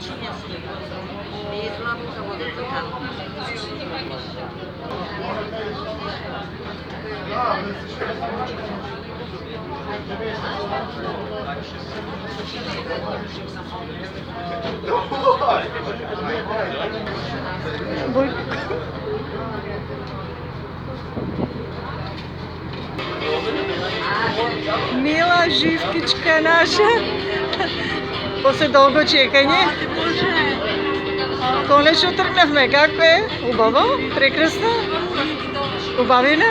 И слабо водата там. Мила живкичка наша. После дълго чекање. Конечно тръгнахме. Како е? Убаво? Прекрасно? Убавина?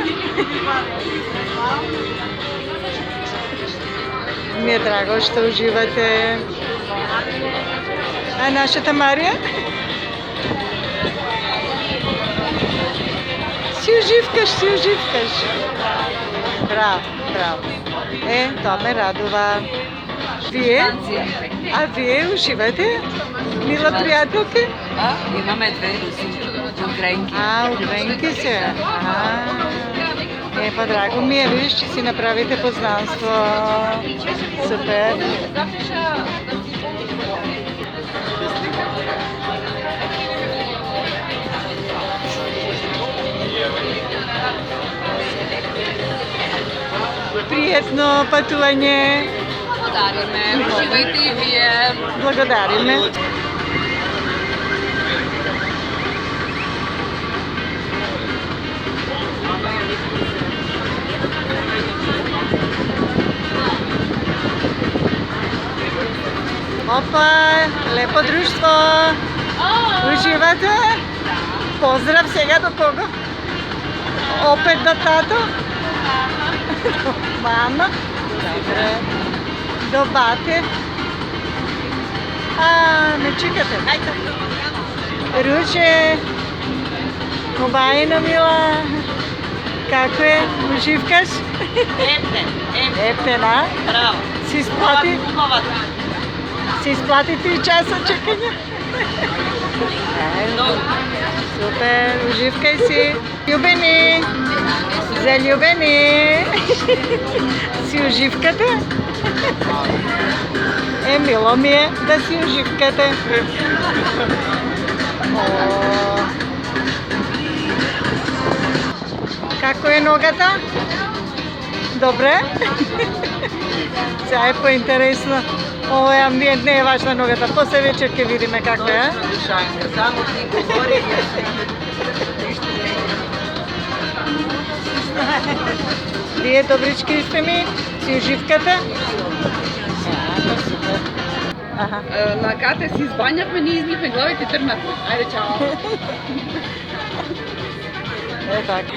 Ми е драго што уживате. А нашата Мария? Си уживкаш. Браво, браво. Това ме радува. Вие? А вие уживате? Мила приятелка? Имаме две украинки. Украинки се. Па драго ми е, виж, че си направите познанство. Супер. Приятно пътуване. Благодариме. Уживайте и вие. Благодариме. Опа, лепо друштво. Уживате? Поздрав сега до кого? Опет до тато? До мама? Добре. До бате? Не чекате. Руче, обайна мила. Како е? Уживкаш? Ептен, а? Браво. Си изплатите и часа чекање? Супер, уживкай си. Любени, залюбени. Си уживкате? Мило ми е да си уживкате. Како е ногата? Добре? Сега е по-интересно. Овој амбиент не е важна ногата. После вечер ќе видиме како е. Само ти говори. Вие добрички сте ми? Си уживкате? На кате си избањавме, ние измихме главите трнатме. Ајде, чао. Така.